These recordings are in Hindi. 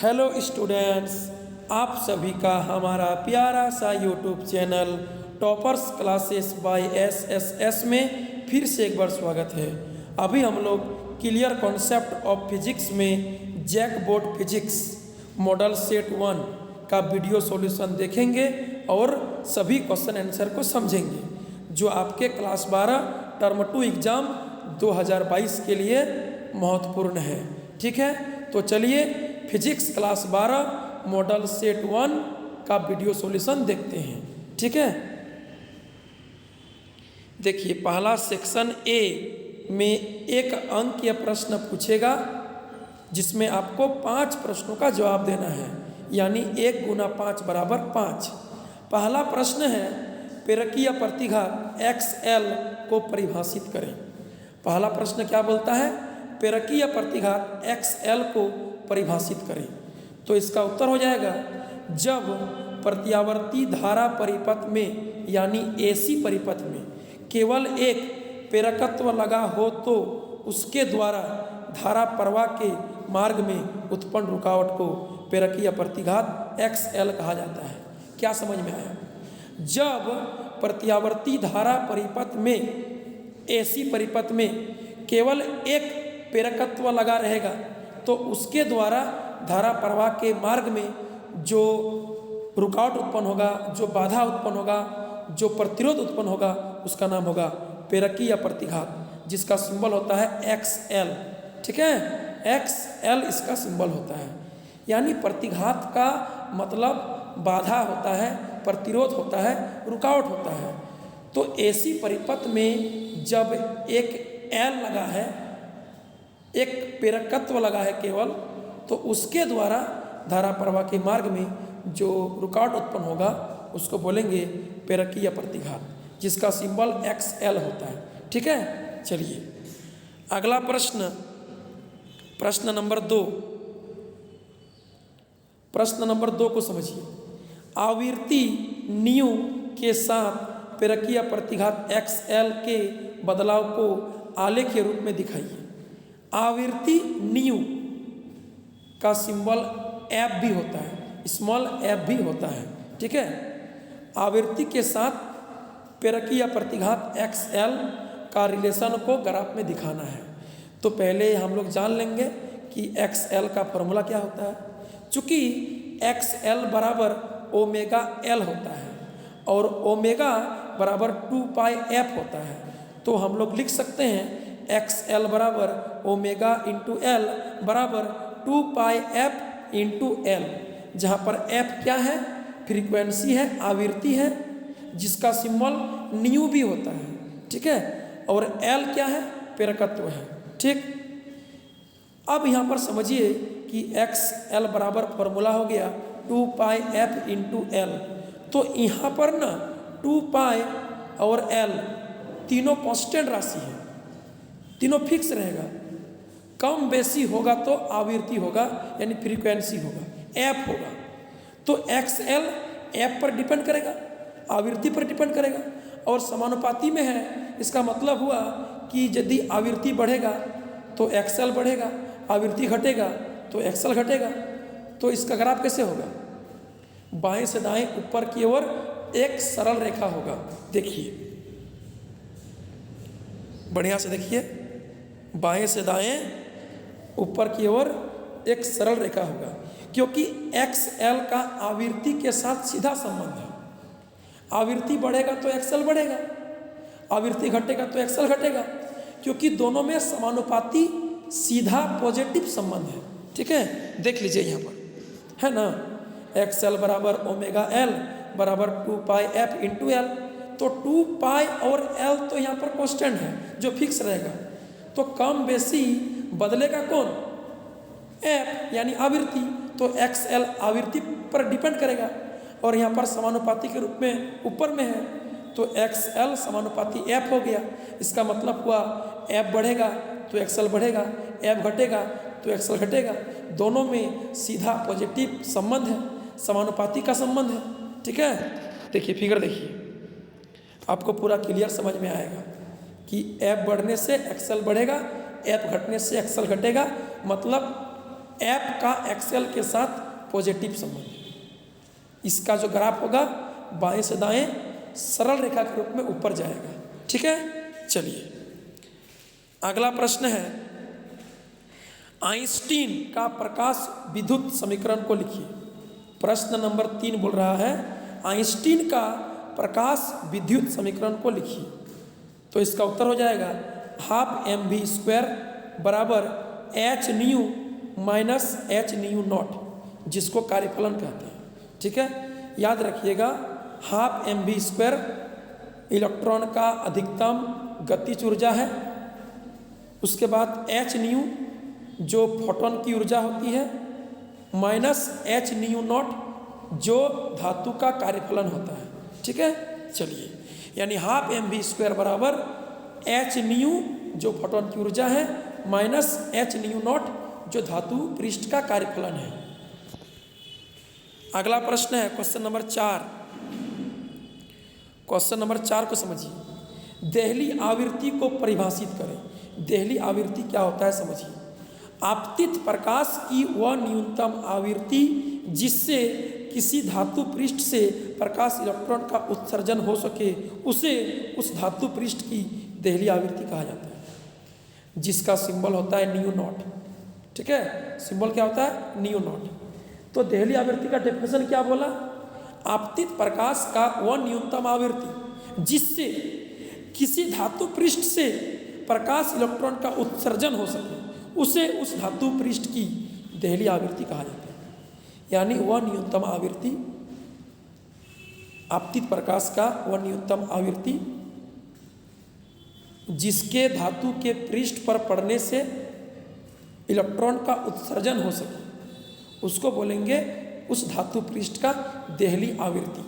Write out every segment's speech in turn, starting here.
हेलो स्टूडेंट्स, आप सभी का हमारा प्यारा सा YouTube channel toppers classes bye SSS में फिर से एक बार स्वागत है। अभी हम लोग क्लियर कॉन्सेप्ट ऑफ फिजिक्स में JAC board physics model set 1 का वीडियो सॉल्यूशन देखेंगे और सभी क्वेश्चन आंसर को समझेंगे जो आपके क्लास 12 टर्म 2 एग्ज़ाम 2022 के लिए महत्वपूर्ण है। ठीक है, तो चलिए फिजिक्स क्लास 12 मॉडल सेट 1 का वीडियो सॉल्यूशन देखते हैं। ठीक है, देखिए पहला सेक्शन ए में एक अंक या प्रश्न पूछेगा जिसमें आपको 5 प्रश्नों का जवाब देना है, यानी 1 गुना 5 बराबर 5। पहला प्रश्न है प्रेरकीय प्रतिघात XL को परिभाषित करें। पहला प्रश्न क्या बोलता है? प्रेरकीय प्रतिघात XL को परिभाषित करें। तो इसका उत्तर हो जाएगा जब प्रत्यावर्ती धारा परिपथ में यानी AC परिपथ में केवल एक प्रेरकत्व लगा हो तो उसके द्वारा धारा प्रवाह के मार्ग में उत्पन्न रुकावट को प्रेरकीय प्रतिघात XL कहा जाता है। क्या समझ में आया? जब प्रत्यावर्ती धारा परिपथ में AC परिपथ में केवल एक प्रेरकत्व लगा रहेगा तो उसके द्वारा धारा प्रवाह के मार्ग में जो रुकावट उत्पन्न होगा, जो बाधा उत्पन्न होगा, जो प्रतिरोध उत्पन्न होगा, उसका नाम होगा प्रेरकीय प्रतिघात, जिसका सिंबल होता है XL। ठीक है, XL इसका सिंबल होता है। यानी प्रतिघात का मतलब बाधा होता है, प्रतिरोध होता है, रुकावट होता है। तो AC परिपथ में जब एक L लगा है, एक प्रेरकत्व लगा है केवल, तो उसके द्वारा धारा प्रवाह के मार्ग में जो रुकावट उत्पन्न होगा उसको बोलेंगे प्रेरकीय प्रतिघात, जिसका सिंबल XL होता है। ठीक है, चलिए अगला प्रश्न, प्रश्न नंबर 2। प्रश्न नंबर 2 को समझिए। आवृत्ति न्यू के साथ प्रेरकीय प्रतिघात XL के बदलाव को आलेख के रूप में दिखाइए। आवृत्ति न्यू का सिंबल F भी होता है, स्मॉल f भी होता है। ठीक है, आवृत्ति के साथ प्रेरकीय प्रतिघात XL का रिलेशन को ग्राफ में दिखाना है। तो पहले हम लोग जान लेंगे कि XL का फॉर्मूला क्या होता है। चूँकि XL बराबर ओमेगा L होता है और ओमेगा बराबर 2πf होता है, तो हम लोग लिख सकते हैं XL बराबर ओमेगा इंटू L बराबर 2πf इंटू L, जहाँ पर F क्या है? फ्रीक्वेंसी है, आवृत्ति है, जिसका सिंबल न्यू भी होता है। ठीक है, और L क्या है? प्रेरकत्व है। ठीक, अब यहाँ पर समझिए कि XL बराबर फॉर्मूला हो गया 2πf इंटू L। तो यहाँ पर ना 2π और L तीनों कांस्टेंट राशि है, तीनों फिक्स रहेगा। कम बेसी होगा तो आवृत्ति होगा, यानी फ्रीक्वेंसी होगा, F होगा। तो XL F पर डिपेंड करेगा, आवृत्ति पर डिपेंड करेगा और समानुपाती में है। इसका मतलब हुआ कि यदि आवृत्ति बढ़ेगा तो XL बढ़ेगा, आवृत्ति घटेगा तो XL घटेगा। तो इसका ग्राफ कैसे होगा? बाएं से दाएं ऊपर की ओर एक सरल रेखा होगा। देखिए बढ़िया से देखिए, बाएं से दाएं ऊपर की ओर एक सरल रेखा होगा, क्योंकि XL का आवृत्ति के साथ सीधा संबंध है। आवृत्ति बढ़ेगा तो XL बढ़ेगा, आवृत्ति घटेगा तो XL घटेगा, क्योंकि दोनों में समानुपाती सीधा पॉजिटिव संबंध है। ठीक है, देख लीजिए यहाँ पर है ना, XL बराबर ओमेगा L बराबर 2πf इंटू L। तो 2π और L तो यहाँ पर कांस्टेंट है जो फिक्स रहेगा, तो कम बेसी बदलेगा कौन? F यानी आवृत्ति। तो XL आवृत्ति पर डिपेंड करेगा और यहाँ पर समानुपाती के रूप में ऊपर में है, तो XL समानुपाती F हो गया। इसका मतलब हुआ F बढ़ेगा तो XL बढ़ेगा, F घटेगा तो XL घटेगा। दोनों में सीधा पॉजिटिव संबंध है, समानुपाती का संबंध है। ठीक है, देखिए फिगर देखिए, आपको पूरा क्लियर समझ में आएगा कि F बढ़ने से XL बढ़ेगा, F घटने से XL घटेगा। मतलब F का XL के साथ पॉजिटिव संबंध। इसका जो ग्राफ होगा बाएं से दाएं सरल रेखा के रूप में ऊपर जाएगा। ठीक है, चलिए अगला प्रश्न है, आइंस्टीन का प्रकाश विद्युत समीकरण को लिखिए। प्रश्न नंबर 3 बोल रहा है आइंस्टीन का प्रकाश विद्युत समीकरण को लिखिए। तो इसका उत्तर हो जाएगा हाफ mv² बराबर h new minus h new not, जिसको कार्यफलन कहते हैं। ठीक है, याद रखिएगा हाफ mv² इलेक्ट्रॉन का अधिकतम गतिज ऊर्जा है। उसके बाद h न्यू जो फोटोन की ऊर्जा होती है, माइनस h न्यू नॉट जो धातु का कार्यफलन होता है। ठीक है, चलिए यानी हाफ mv² बराबर h न्यू जो फोटोन की ऊर्जा है माइनस h न्यू नॉट जो धातु पृष्ठ का कार्यफलन है। अगला प्रश्न है क्वेश्चन नंबर 4। क्वेश्चन नंबर 4 को समझिए। देहली आवृत्ति को परिभाषित करें। देहली आवृत्ति क्या होता है समझिए। आपतित प्रकाश की वह न्यूनतम आवृत्ति जिससे किसी धातु पृष्ठ से प्रकाश इलेक्ट्रॉन का उत्सर्जन हो सके उसे उस धातु पृष्ठ की देहली आवृत्ति कहा जाता है, जिसका सिंबल होता है न्यू नॉट। ठीक है, सिंबल क्या होता है न्यू नॉट। तो देहली आवृत्ति का डेफिनेशन क्या बोला, आपतित प्रकाश का वह न्यूनतम आवृत्ति जिससे किसी धातु पृष्ठ से प्रकाश इलेक्ट्रॉन का उत्सर्जन हो सके उसे उस धातु पृष्ठ की देहली आवृत्ति कहा जाता है। यानी वह न्यूनतम आवृत्ति, आपतित प्रकाश का वह न्यूनतम आवृत्ति जिसके धातु के पृष्ठ पर पड़ने से इलेक्ट्रॉन का उत्सर्जन हो सके उसको बोलेंगे उस धातु पृष्ठ का देहली आवृत्ति,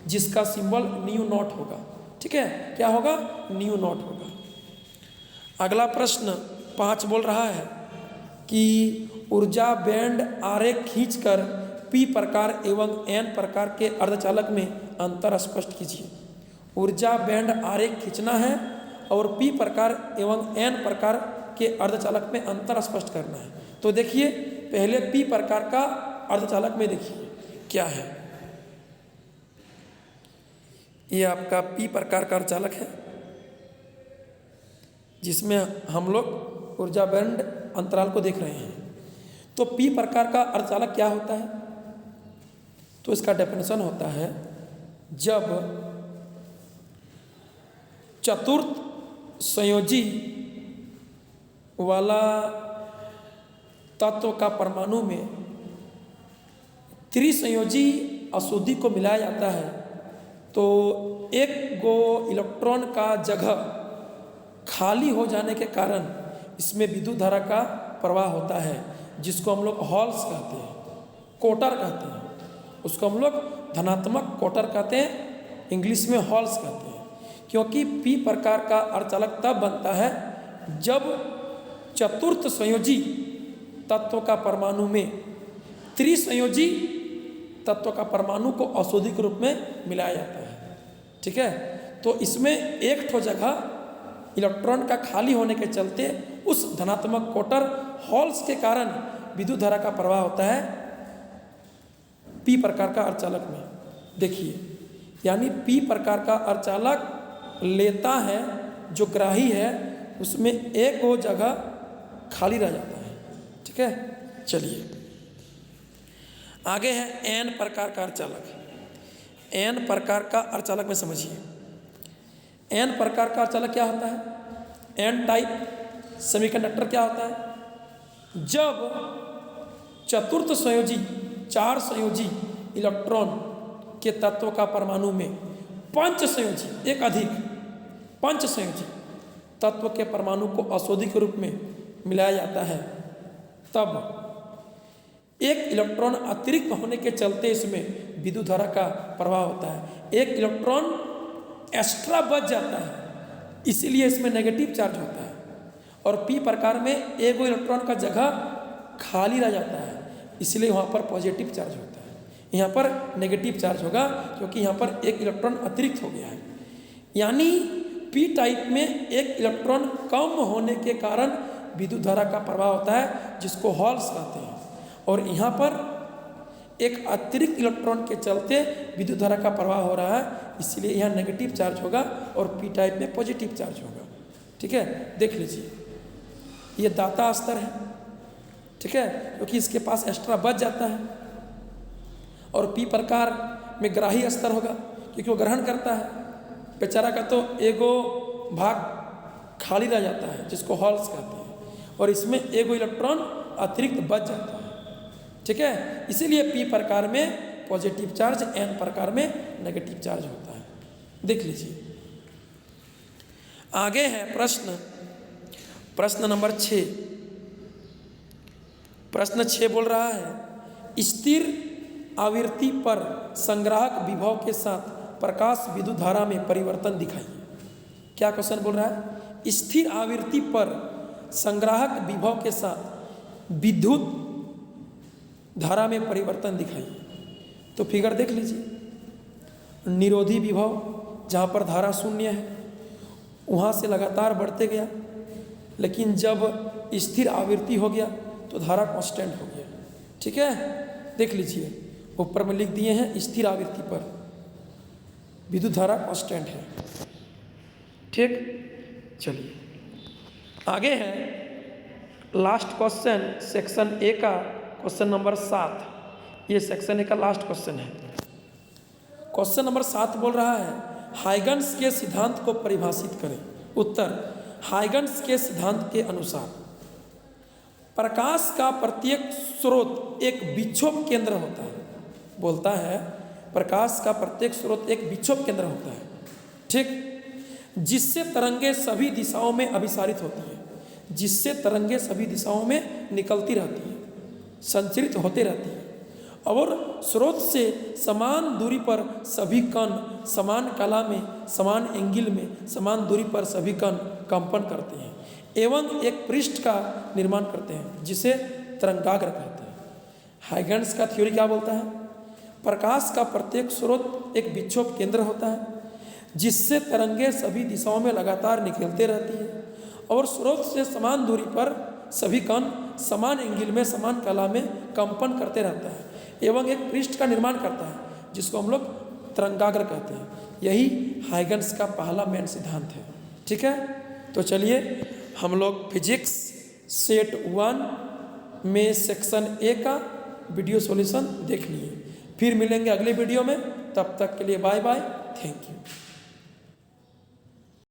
जिसका सिंबल न्यू नॉट होगा। ठीक है, क्या होगा न्यू नॉट होगा। अगला प्रश्न 5 बोल रहा है कि ऊर्जा बैंड आरेख खींचकर P प्रकार एवं N प्रकार के अर्धचालक में अंतर स्पष्ट कीजिए। ऊर्जा बैंड आरेख खींचना है और P प्रकार एवं N प्रकार के अर्धचालक में अंतर स्पष्ट करना है। तो देखिए पहले P प्रकार का अर्धचालक में देखिए क्या है। ये आपका P प्रकार का अर्धचालक है जिसमें हम लोग ऊर्जा बैंड अंतराल को देख रहे हैं। तो P प्रकार का अर्धचालक क्या होता है, तो इसका डेफिनेशन होता है जब चतुर्थ संयोजी वाला तत्व का परमाणु में त्रिसंयोजी अशुद्धि को मिलाया जाता है तो एक गो इलेक्ट्रॉन का जगह खाली हो जाने के कारण इसमें विद्युत धारा का प्रवाह होता है, जिसको हम लोग हॉल्स कहते हैं, कोटर कहते हैं। उसको हम लोग धनात्मक कोटर कहते हैं, इंग्लिश में हॉल्स कहते हैं। क्योंकि P प्रकार का अर्धचालक तब बनता है जब चतुर्थ संयोजी तत्व का परमाणु में त्रिसंयोजी तत्व का परमाणु को अशुद्धि के रूप में मिलाया जाता है। ठीक है, तो इसमें एक ठो जगह इलेक्ट्रॉन का खाली होने के चलते उस धनात्मक कोटर हॉल्स के कारण विद्युत धारा का प्रवाह होता है P प्रकार का अर्धचालक में। देखिए यानी P प्रकार का अर्धचालक लेता है जो ग्राही है उसमें एक वो जगह खाली रह जाता है। ठीक है, चलिए आगे है N प्रकार का अर्धचालक। N प्रकार का अर्धचालक में समझिए। N प्रकार का अर्धचालक क्या होता है, N टाइप सेमीकंडक्टर क्या होता है, जब चतुर्थ संयोजी 4 संयोजी इलेक्ट्रॉन के तत्व का परमाणु में पंच संयोजी एक अधिक पंच संयोजी तत्व के परमाणु को अशुद्धि के रूप में मिलाया जाता है, तब एक इलेक्ट्रॉन अतिरिक्त होने के चलते इसमें विद्युत धारा का प्रवाह होता है। एक इलेक्ट्रॉन एक्स्ट्रा बच जाता है, इसलिए इसमें नेगेटिव चार्ज होता है। और P प्रकार में एक इलेक्ट्रॉन का जगह खाली रह जाता है, इसलिए वहाँ पर पॉजिटिव चार्ज होता है। यहाँ पर नेगेटिव चार्ज होगा क्योंकि यहाँ पर एक इलेक्ट्रॉन अतिरिक्त हो गया है। यानी P टाइप में एक इलेक्ट्रॉन कम होने के कारण विद्युत धारा का प्रवाह होता है, जिसको हॉल्स कहते हैं। और यहाँ पर एक अतिरिक्त इलेक्ट्रॉन के चलते विद्युत धारा का प्रवाह हो रहा है, इसलिए यहाँ नेगेटिव चार्ज होगा और पी टाइप में पॉजिटिव चार्ज होगा। ठीक है, देख लीजिए, ये दाता स्तर है। ठीक है, क्योंकि इसके पास एक्स्ट्रा बच जाता है। और पी प्रकार में ग्राही स्तर होगा, क्योंकि वो ग्रहण करता है। बेचारा का तो एगो भाग खाली रह जाता है, जिसको हॉल्स कहते हैं, और इसमें एगो इलेक्ट्रॉन अतिरिक्त बच जाता है। ठीक है, इसीलिए पी प्रकार में पॉजिटिव चार्ज, एन प्रकार में नेगेटिव चार्ज होता है। देख लीजिए, आगे है प्रश्न नंबर 6। प्रश्न 6 बोल रहा है, स्थिर आवृत्ति पर संग्राहक विभव के साथ प्रकाश विद्युत धारा में परिवर्तन दिखाइए। क्या क्वेश्चन बोल रहा है? स्थिर आवृत्ति पर संग्राहक विभव के साथ विद्युत धारा में परिवर्तन दिखाइए। तो फिगर देख लीजिए, निरोधी विभव जहाँ पर धारा शून्य है वहाँ से लगातार बढ़ते गया, लेकिन जब स्थिर आवृत्ति हो गया तो धारा कांस्टेंट हो गया। ठीक है, देख लीजिए, ऊपर में लिख दिए हैं स्थिर आवृत्ति पर विद्युत धारा कांस्टेंट है। ठीक, चलिए आगे है लास्ट क्वेश्चन, सेक्शन ए का क्वेश्चन नंबर 7। ये सेक्शन ए का लास्ट क्वेश्चन है। क्वेश्चन नंबर 7 बोल रहा है, हाइगन्स के सिद्धांत को परिभाषित करें। उत्तर, हाइगन्स के सिद्धांत के अनुसार प्रकाश का प्रत्येक स्रोत एक विक्षोभ केंद्र होता है। बोलता है प्रकाश का प्रत्येक स्रोत एक विक्षोभ केंद्र होता है। ठीक, जिससे तरंगे सभी दिशाओं में अभिसारित होती है, जिससे तरंगे सभी दिशाओं में निकलती रहती है, संचरित होते रहती है, और स्रोत से समान दूरी पर सभी कण समान कला में, समान एंगल में, समान दूरी पर सभी कण कंपन करते हैं एवं एक पृष्ठ का निर्माण करते हैं, जिसे तरंगाग्र कहते हैं। हाइगन्स का थ्योरी क्या बोलता है? प्रकाश का प्रत्येक स्रोत एक विक्षोभ केंद्र होता है, जिससे तरंगे सभी दिशाओं में लगातार निकलते रहती है, और स्रोत से समान दूरी पर सभी कण समान एंगल में, समान कला में कंपन करते रहता है एवं एक पृष्ठ का निर्माण करता है, जिसको हम लोग तरंगाग्र कहते हैं। यही हाइगन्स का पहला मेन सिद्धांत है। ठीक है, तो चलिए हम लोग फिजिक्स सेट 1 में सेक्शन ए का वीडियो सॉल्यूशन देख लिए। फिर मिलेंगे अगले वीडियो में, तब तक के लिए बाय बाय, थैंक यू।